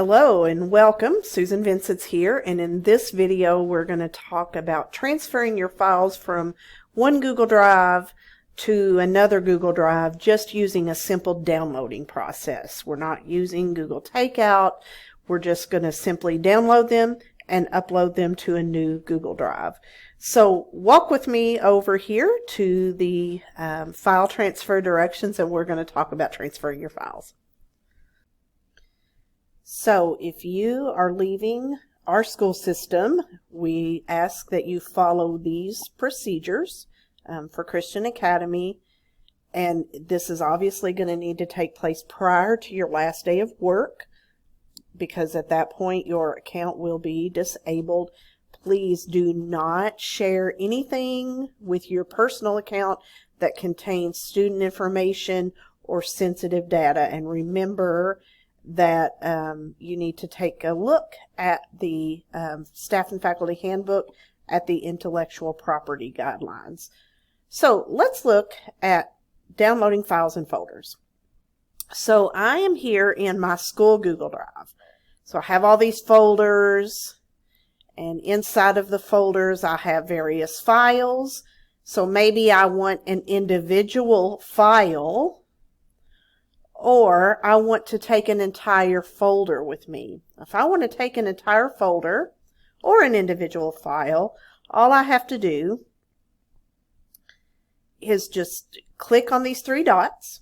Hello and welcome. Susan Vincentz here, and in this video we're going to talk about transferring your files from one Google Drive to another Google Drive just using a simple downloading process. We're not using Google Takeout. We're just going to simply download them and upload them to a new Google Drive. So walk with me over here to the file transfer directions, and we're going to talk about transferring your files. So if you are leaving our school system, we ask that you follow these procedures for Christian Academy, and this is obviously going to need to take place prior to your last day of work, because at that point your account will be disabled. Please do not share anything with your personal account that contains student information or sensitive data, and remember that you need to take a look at the Staff and Faculty Handbook at the Intellectual Property Guidelines. So let's look at downloading files and folders. So I am here in my school Google Drive. So I have all these folders, and inside of the folders I have various files. So maybe I want an individual file, or I want to take an entire folder with me. If I want to take an entire folder or an individual file, all I have to do is just click on these three dots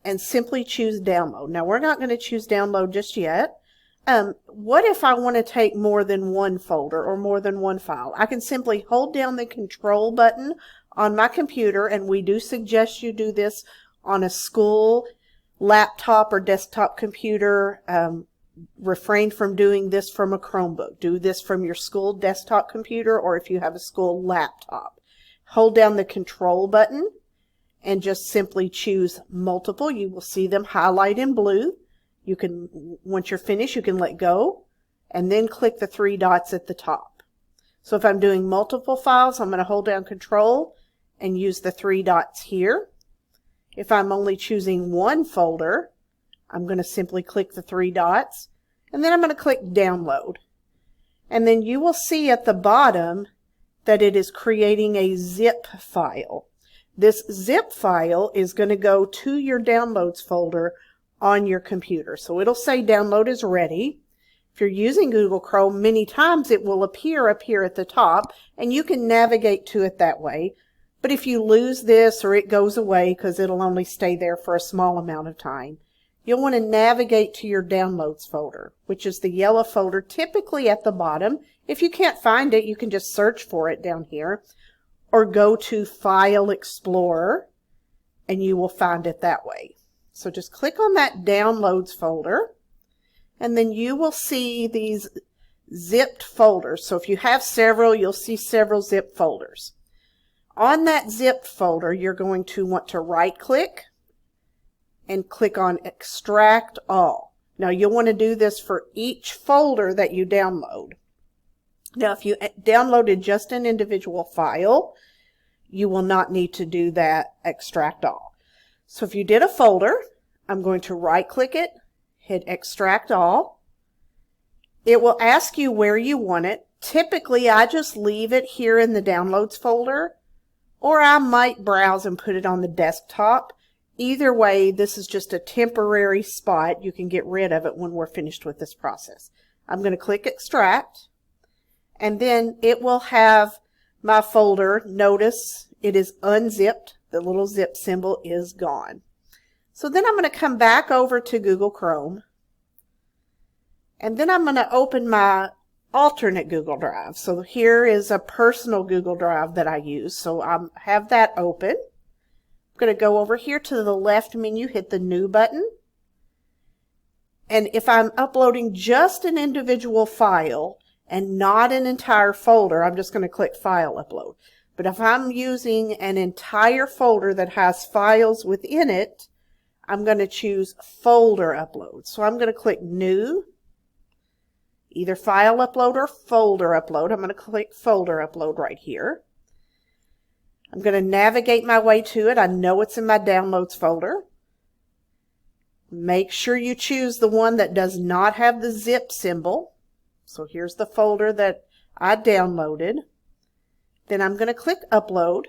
and simply choose download. Now we're not going to choose download just yet. What if I want to take more than one folder or more than one file? I can simply hold down the control button on my computer, and we do suggest you do this on a school laptop or desktop computer. Refrain from doing this from a Chromebook. Do this from your school desktop computer, or if you have a school laptop. Hold down the control button and just simply choose multiple. You will see them highlight in blue. You can, once you're finished, you can let go and then click the three dots at the top. So if I'm doing multiple files, I'm going to hold down control and use the three dots here. If I'm only choosing one folder, I'm going to simply click the three dots, and then I'm going to click download. And then you will see at the bottom that it is creating a zip file. This zip file is going to go to your downloads folder on your computer. So it'll say download is ready. If you're using Google Chrome, many times it will appear up here at the top, and you can navigate to it that way. But if you lose this or it goes away, because it'll only stay there for a small amount of time, you'll want to navigate to your downloads folder, which is the yellow folder typically at the bottom. If you can't find it, you can just search for it down here, or go to File Explorer and you will find it that way. So just click on that downloads folder, and then you will see these zipped folders. So if you have several, you'll see several zipped folders. On that zipped folder, you're going to want to right-click and click on Extract All. Now, you'll want to do this for each folder that you download. Now, if you downloaded just an individual file, you will not need to do that Extract All. So if you did a folder, I'm going to right-click it, hit Extract All. It will ask you where you want it. Typically, I just leave it here in the downloads folder, or I might browse and put it on the desktop. Either way, this is just a temporary spot. You can get rid of it when we're finished with this process. I'm going to click Extract, and then it will have my folder. Notice it is unzipped. The little zip symbol is gone. So then I'm going to come back over to Google Chrome, and then I'm going to open my alternate Google Drive. So here is a personal Google Drive that I use. So I have that open. I'm going to go over here to the left menu, hit the New button. And if I'm uploading just an individual file and not an entire folder, I'm just going to click File Upload. But if I'm using an entire folder that has files within it, I'm going to choose Folder Upload. So I'm going to click New, either File Upload or Folder Upload. I'm going to click Folder Upload right here. I'm going to navigate my way to it. I know it's in my Downloads folder. I'm Make sure you choose the one that does not have the zip symbol. So here's the folder that I downloaded. Then I'm going to click upload.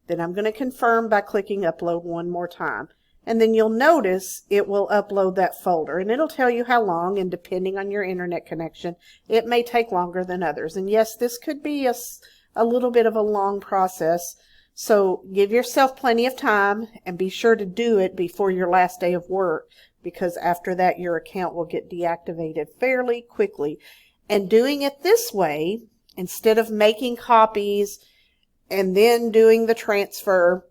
Then I'm going to confirm by clicking upload one more time. And then you'll notice it will upload that folder, and it'll tell you how long, and depending on your internet connection, it may take longer than others. And yes, this could be a little bit of a long process, so give yourself plenty of time and be sure to do it before your last day of work, because after that your account will get deactivated fairly quickly. And doing it this way, instead of making copies and then doing the transfer,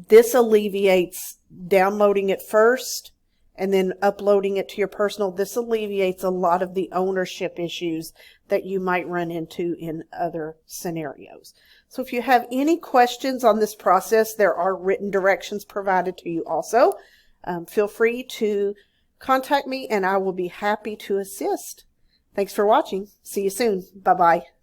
this alleviates downloading it first and then uploading it to your personal. This alleviates a lot of the ownership issues that you might run into in other scenarios. So if you have any questions on this process, there are written directions provided to you also. Feel free to contact me and I will be happy to assist. Thanks for watching. See you soon. Bye-bye.